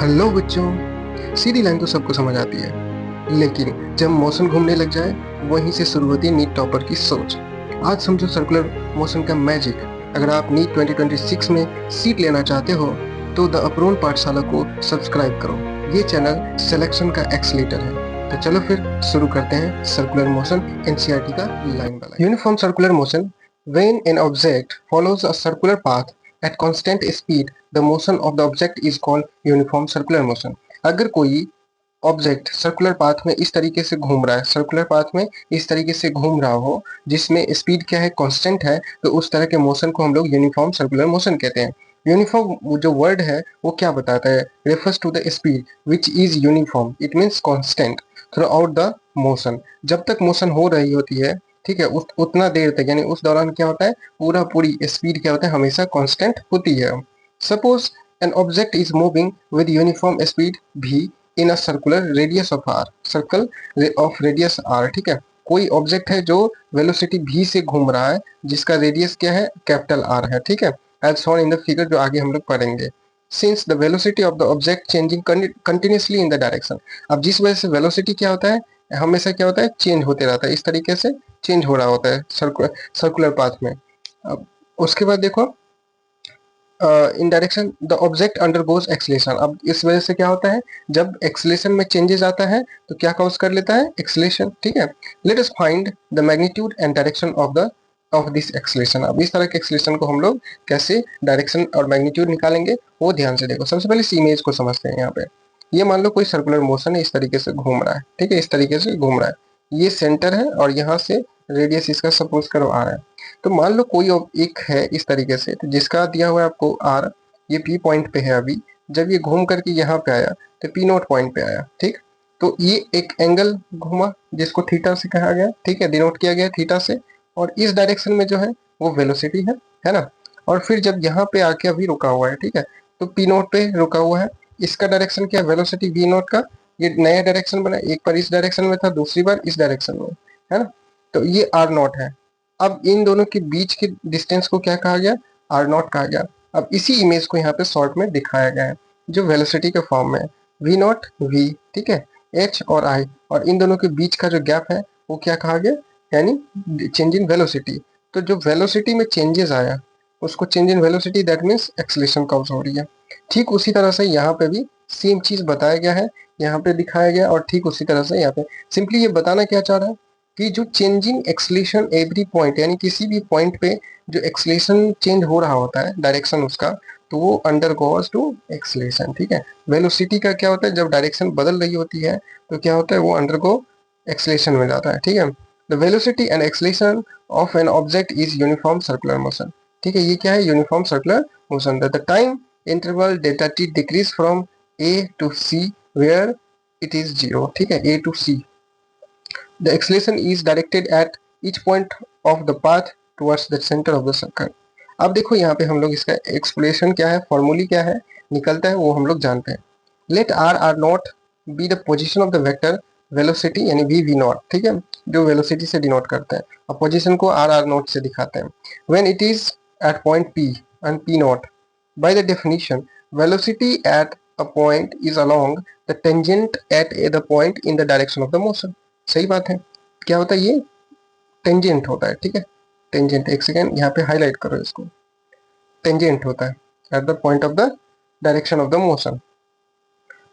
Hello बच्चों। सीधी line तो सबको समझ आती है, लेकिन जब मोशन घूमने लग जाए वहीं से शुरू होती है नीट टॉपर की सोच। आज समझो सर्कुलर मोशन का मैजिक। अगर आप नीट 2026 में सीट लेना चाहते हो तो द अप्रोन पाठशाला को सब्सक्राइब करो। ये चैनल सिलेक्शन का एक्सीलेटर है। तो चलो फिर शुरू करते हैं सर्कुलर मोशन एनसीईआरटी का line by line. Uniform circular motion, when an object follows a circular path at constant speed, the motion of the object is called uniform circular motion. अगर कोई ऑब्जेक्ट सर्कुलर पाथ में इस तरीके से घूम रहा है, सर्कुलर पाथ में इस तरीके से घूम रहा हो जिसमें स्पीड क्या है, कांस्टेंट है, तो उस तरह के मोशन को हम लोग यूनिफॉर्म सर्कुलर मोशन कहते हैं। यूनिफॉर्म जो वर्ड है वो क्या बताता है? Refers to the speed which is uniform, it means constant throughout the motion. जब तक मोशन हो रही होती है, ठीक है, उतना देर तक, यानी उस दौरान क्या होता है, पूरी स्पीड क्या होता है, हमेशा कांस्टेंट होती है। Suppose an object is moving with uniform speed भी in a circular radius of R, circle of radius R, ठीक है। कोई ऑब्जेक्ट है जो वेलोसिटी v से घूम रहा है जिसका रेडियस क्या है, कैपिटल आर है, ठीक है, as shown in the figure जो आगे हम लोग पढ़ेंगे। Since the velocity of the object changing continuously in the direction, अब जिस वजह से वेलोसिटी क्या होता है, हमेशा क्या होता है, चेंज होते रहता है, इस तरीके से चेंज हो रहा होता है सर्कुलर पाथ में। अब उसके बाद देखो, इन direction the object undergoes acceleration. अब इस वजह से क्या होता है, जब एक्सलेशन में चेंजेस आता है तो क्या कॉज कर लेता है, एक्सलेशन, ठीक है। Let us find the magnitude and direction of this acceleration. अब इस तरह के एक्सलेशन को हम लोग कैसे डायरेक्शन और मैग्नीट्यूड निकालेंगे वो ध्यान से देखो। सबसे पहले इस इमेज को समझते हैं। यहाँ पे ये मान लो कोई सर्कुलर मोशन है, इस तरीके से घूम रहा है, ठीक है, इस तरीके से घूम रहा है, ये सेंटर है और यहाँ से रेडियस इसका सपोज करो आर है। तो मान लो कोई एक है इस तरीके से, तो जिसका दिया हुआ है आपको आर, ये पी पॉइंट पे है अभी, जब ये घूम करके यहाँ पे आया तो पी नोट पॉइंट पे आया, ठीक। तो ये एक एंगल घूमा जिसको थीटा से कहा गया, ठीक है, डिनोट किया गया थीटा से, और इस डायरेक्शन में जो है वो वेलोसिटी है ना। और फिर जब यहाँ पे आके अभी रुका हुआ है, ठीक है, तो पी नोट पे रुका हुआ है, इसका डायरेक्शन क्या है, वेलोसिटी वी नोट का, ये नया डायरेक्शन बना, एक बार इस डायरेक्शन में था, दूसरी बार इस डायरेक्शन में, है ना। तो ये आर नॉट है। अब इन दोनों के बीच के डिस्टेंस को क्या कहा गया, आर नॉट कहा गया। अब इसी इमेज को यहाँ पे शॉर्ट में दिखाया गया है जो वेलोसिटी के फॉर्म में है, वी नॉट वी, ठीक है, एच और आई, और इन दोनों के बीच का जो गैप है वो क्या कहा गया, यानी चेंज इन वेलोसिटी। तो जो वेलोसिटी में चेंजेस आया उसको change in velocity, that means acceleration cause हो रही है। ठीक उसी तरह से यहाँ पे भी सेम चीज बताया गया है, यहाँ पे दिखाया गया, और ठीक उसी तरह से यहाँ पे सिंपली ये बताना क्या चाह रहा है कि जो चेंजिंग एक्सलेशन एवरी पॉइंट, यानी किसी भी पॉइंट पे जो एक्सलेशन चेंज हो रहा होता है डायरेक्शन उसका, तो वो अंडर गोज टू एक्सलेशन, ठीक है। वेलोसिटी का क्या होता है, जब डायरेक्शन बदल रही होती है तो क्या होता है, वो अंडर गो एक्सलेशन में जाता है, ठीक है। The velocity and acceleration of an object is uniform circular motion, ठीक है, ये क्या है, uniform circular motion. The time interval delta T decrease from A to C where it is zero, ठीक है, A to C. The acceleration is directed at each point of the path towards the center of the circle. अब देखो यहाँ पे हम लोग इसका explanation क्या है, फॉर्मूली क्या है निकलता है वो हम लोग जानते हैं। Let r r not be the position of the vector velocity, यानी वी वी नॉट, ठीक है, जो वेलोसिटी से डिनोट करते हैं, और पोजिशन को आर आर नॉट से दिखाते हैं। When it is at point p and p not, by the definition velocity at a point is along the tangent at the point in the direction of the motion। सही बात है, क्या होता है, ये टेंजेंट होता है, ठीक है, टेंजेंट, एक सेकेंड यहाँ पे हाईलाइट करो इसको, टेंजेंट होता है at the point of the direction of the motion.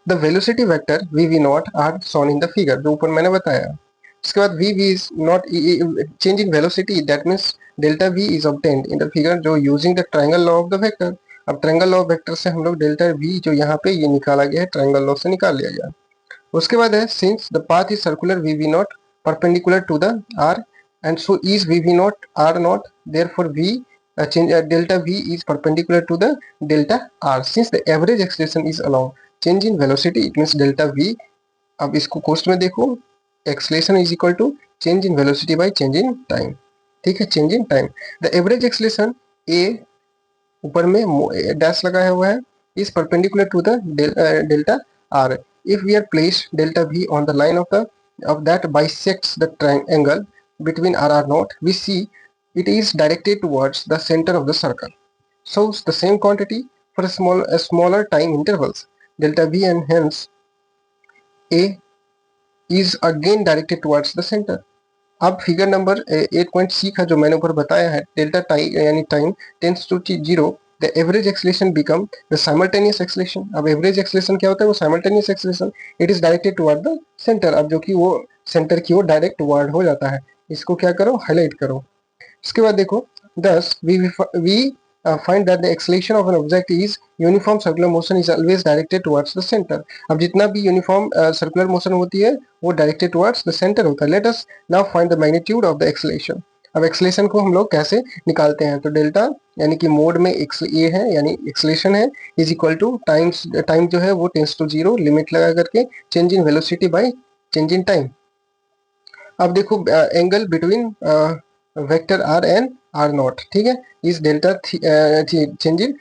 The velocity vector V we not are shown in the figure, जो ऊपर मैंने बताया। उसके बाद V V is not change in velocity, that means delta V is obtained in the figure, जो using the triangle law of the vector. अब triangle law of vector से हम लोग डेल्टा वी जो यहाँ पे ये निकाला गया है, ट्रायंगल लॉ से निकाल लिया गया। उसके बाद है since the path is circular v we not perpendicular to the r and so is v we not r not, therefore v delta v is perpendicular to the delta r, since the average acceleration is along change in velocity, it means delta v। अब इसको कोस्ट में देखो, acceleration is equal to change in velocity by change in time, ठीक है, change in time. The average acceleration A ऊपर में dash लगाया हुआ है, is perpendicular to the delta R. if we are placed delta v on the line of that bisects the triangle between r r naught, we see it is directed towards the center of the circle, shows the same quantity for a smaller time intervals, delta v and hence a is again directed towards the center. अब figure number 8.c का जो मैंने ऊपर बताया है, delta time यानी time tends to 0, the average acceleration become the simultaneous acceleration. अब average acceleration क्या होता है? वो simultaneous acceleration. It is directed toward the center. अब जो कि वो सेंटर की ओर डायरेक्ट टुवर्ड हो जाता है. इसको क्या करो? हाईलाइट करो. इसके बाद देखो, thus we find that the acceleration of an object is uniform circular motion is always directed towards the center. अब जितना भी यूनिफॉर्म सर्कुलर मोशन होती है वो डायरेक्टेड टुवर्ड्स द सेंटर होता है. Let us now find the magnitude of the acceleration. अब acceleration को हम लोग कैसे निकालते हैं? तो डेल्टा यानी कि मोड में ये है यानी एक्सेलेरेशन है, इज इक्वल टू टाइम जो है वो टेंस टू 0, लिमिट लगा करके change in velocity by change in time. अब देखो angle between vector r and r not, ठीक है, इस डेल्टा चेंज इन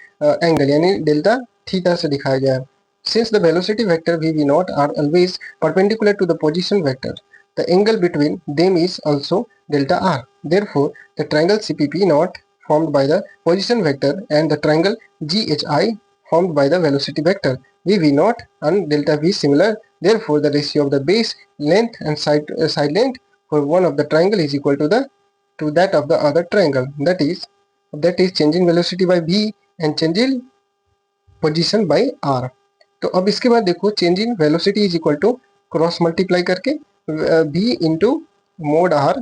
एंगल यानी डेल्टा थीटा से दिखाया गया है. Since the velocity vector v naught are always perpendicular to the position vector, the angle between them is also delta r. Therefore, the triangle CPP naught formed by the position vector and the triangle GHI formed by the velocity vector v naught and delta v similar. Therefore, the ratio of the base length and side length for one of the triangle is equal to that of the other triangle. That is changing velocity by v and changing position by r. तो अब इसके बाद देखो, change in velocity is equal to cross multiply करके v into mod r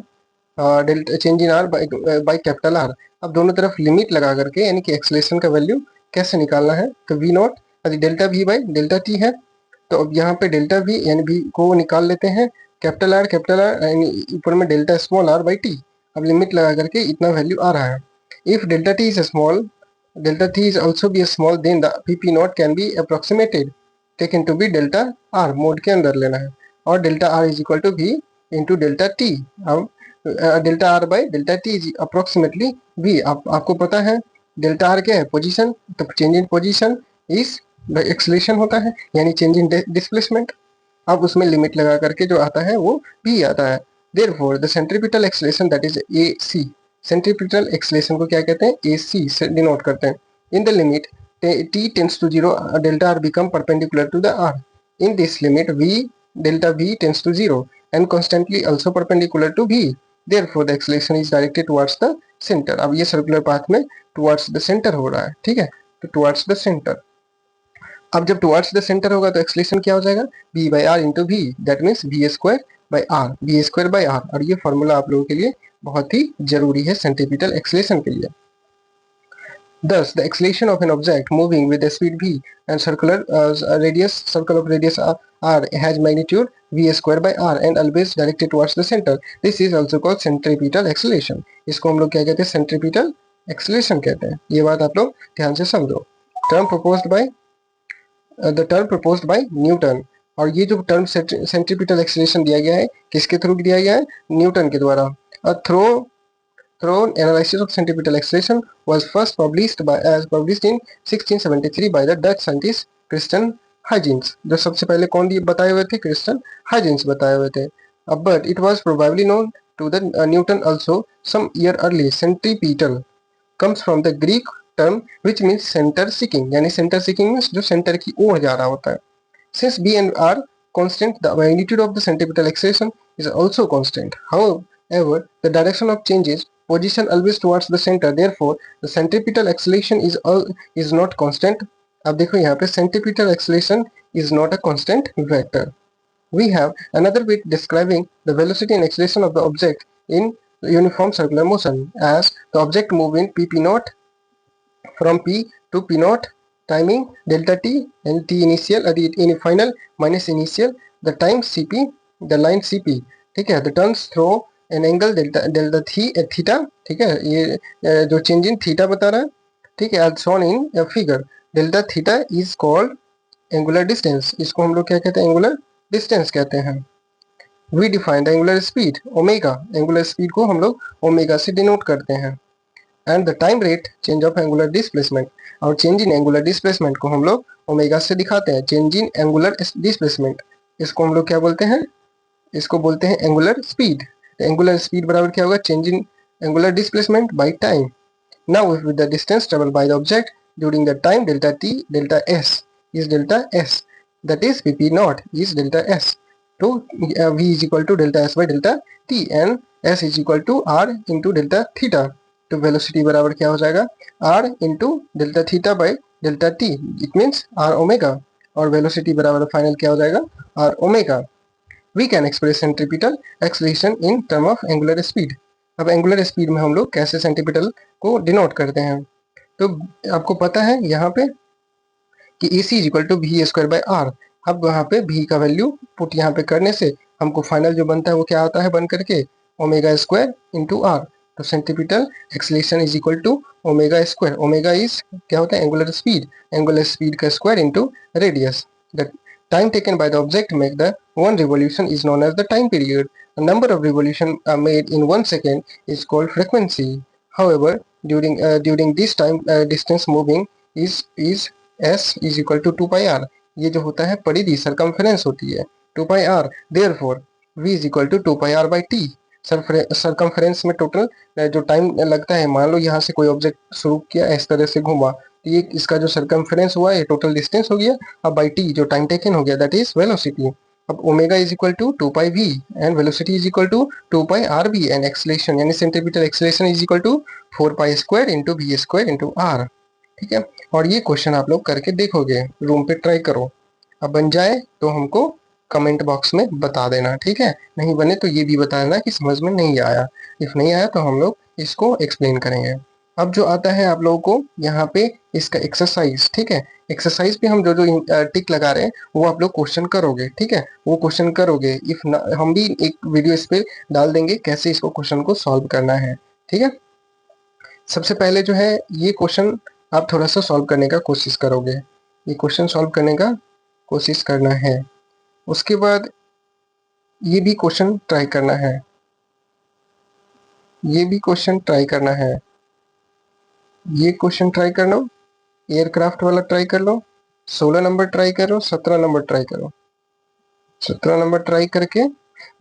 delta change in r by capital r. अब दोनों तरफ limit लगा करके यानी कि एक्सेलेरेशन का वैल्यू कैसे निकालना है? तो v not delta v by delta t है. तो अब यहाँ पे डेल्टा v यानी v को निकाल लेते हैं, कैपिटल आर यानी ऊपर में delta small r by t. अब लिमिट लगा करके इतना वैल्यू आ रहा है. If delta t is small, delta t is also be small, then the pp naught can be approximated taken to be delta r. Mode के अंदर लेना है और delta r is equal to v into delta t. अब delta r by delta t is approximately v. आपको पता है delta r क्या है? पोजीशन. तो change in position is the acceleration होता है यानी चेंज इन डिस्प्लेसमेंट. अब उसमें लिमिट लगा करके जो आता है वो v आता है. Therefore, the centripetal acceleration that is ac, centripetal acceleration को क्या कहते हैं? AC से डिनोट करते हैं. In the limit t tends to 0, delta r become perpendicular to the r. In this limit delta v tends to 0 and constantly also perpendicular to v. Therefore the acceleration is directed towards the center. अब ये circular path में towards the center हो रहा है, ठीक है, तो towards the center. अब जब टुवर्ड्स द सेंटर होगा तो एक्सेलेरेशन क्या हो जाएगा? v by r into v, that means v square by r, v square by r. और ये फॉर्मूला आप लोगों के लिए बहुत ही जरूरी है सेंट्रीपिटल एक्सेलेरेशन के लिए. Thus, the acceleration of an object moving with a speed v and circle of radius r has magnitude v square by r and always directed towards the center. This is also called centripetal acceleration. इसको हम लोग क्या कहते हैं? Centripetal acceleration कहते हैं. ये बात आप लोग ध्यान से समझो. Term proposed by Newton. और ये जो टर्म सेंट्रीपिटल एक्सेलेरेशन दिया गया है किसके थ्रू दिया गया है? न्यूटन के द्वारा. A thorough analysis of centripetal acceleration was first published in 1673 by the Dutch scientist Christian Huygens. जो सबसे पहले कौन बताए हुए थे? Christian Huygens बताए हुए थे. But it was probably known to the Newton also some year early. Centripetal comes from the Greek term which means center seeking. यानी center seeking means जो center की ओर जा रहा होता है. Since b and r constant, the magnitude of the centripetal acceleration is also constant. However, the direction of change is position always towards the center. Therefore, the centripetal acceleration is not constant. अब देखो यहाँ पे centripetal acceleration is not a constant vector. We have another way describing the velocity and acceleration of the object in uniform circular motion as the object move in pp naught from p to p naught, timing delta t and t initial in final minus initial, the time cp, the line cp, ठीक है, the turns through an angle delta theta, ठीक है, ये जो change in theta बता रहा है, ठीक है, as shown in figure. Delta theta is called angular distance. इसको हम लोग क्या कहते हैं? एंगुलर डिस्टेंस कहते हैं. We define the angular speed omega. Angular speed को हम लोग ओमेगा से डिनोट करते हैं. And the time rate change of angular displacement. और चेंज इन एंगुलर डिस्प्लेसमेंट को हम लोग ओमेगा से दिखाते हैं. चेंज इन एंगुलर डिस्प्लेसमेंट, इसको हम लोग क्या बोलते हैं? इसको बोलते हैं एंगुलर स्पीड. एंगुलर स्पीड बराबर क्या होगा? Change in angular displacement by time. Now with the distance travelled by the object during the time delta t, delta s is delta s. That is Vp not is delta s. तो V is equal to delta s by delta t and s is equal to r into delta theta. तो velocity बराबर क्या हो जाएगा, r into delta theta by delta t, it means are omega. और velocity बराबर final क्या हो जाएगा, r omega. We can express centripetal acceleration in term of angular speed. अब एंगुलर स्पीड में हम लोग कैसे सेंट्रीपिटल को डिनोट करते हैं, तो आपको पता है यहाँ पे कि AC is equal to v square by r. अब वहाँ पे V का वैल्यू पुट यहाँ पे करने से हमको फाइनल जो बनता है वो क्या आता है बन करके, ओमेगा स्क्वायर इंटू आर। तो centripetal acceleration is equal to omega square. Omega is क्या होता है, एंगुलर स्पीड का square into radius. The time taken by the object make the one revolution is known as the time period. The number of revolution made in 1 second is called frequency. However, during this time distance moving is s is equal to 2 pi r। ये जो होता है परिधि circumference होती है 2 pi r। therefore v is equal to 2 pi r by t। Circumference में total जो time लगता है, मान लो यहाँ से कोई ऑब्जेक्ट शुरू किया इस तरह से घूमा, ये इसका जो सरकमफेरेंस हुआ ये टोटल डिस्टेंस हो गया। अब बाई टी जो टाइम टेकन हो गया दैट इज वेलोसिटी। अब omega is equal to 2 pi V and velocity is equal to 2 pi R B and acceleration यानी centripetal acceleration is equal to 4 pi square into V square into R. ठीक है, और ये question आप लोग करके देखोगे, रूम पे ट्राई करो। अब बन जाए तो हमको कमेंट बॉक्स में बता देना, ठीक है। नहीं बने तो ये भी बता देना कि समझ में नहीं आया। इफ नहीं आया तो हम लोग इसको एक्सप्लेन करेंगे। अब जो आता है आप लोगों को यहाँ पे इसका एक्सरसाइज, ठीक है। एक्सरसाइज पे हम जो जो टिक लगा रहे हैं वो आप लोग क्वेश्चन करोगे, ठीक है। वो क्वेश्चन करोगे, इफ हम भी एक वीडियो इस पे डाल देंगे कैसे इसको क्वेश्चन को सॉल्व करना है, ठीक है। सबसे पहले जो है ये क्वेश्चन आप थोड़ा सा सॉल्व करने का कोशिश करोगे, ये क्वेश्चन सॉल्व करने का कोशिश करना है। उसके बाद ये भी क्वेश्चन ट्राई करना है, ये भी क्वेश्चन ट्राई करना है, ये क्वेश्चन ट्राई कर लो, एयरक्राफ्ट वाला ट्राई कर लो, 16 नंबर ट्राई करो, 17 नंबर ट्राई करो। 17 नंबर ट्राई करके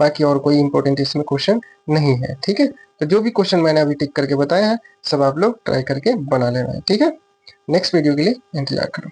बाकी और कोई इंपॉर्टेंट इसमें क्वेश्चन नहीं है, ठीक है। तो जो भी क्वेश्चन मैंने अभी टिक करके बताया है सब आप लोग ट्राई करके बना लेना है, ठीक है। नेक्स्ट वीडियो के लिए इंतजार करो।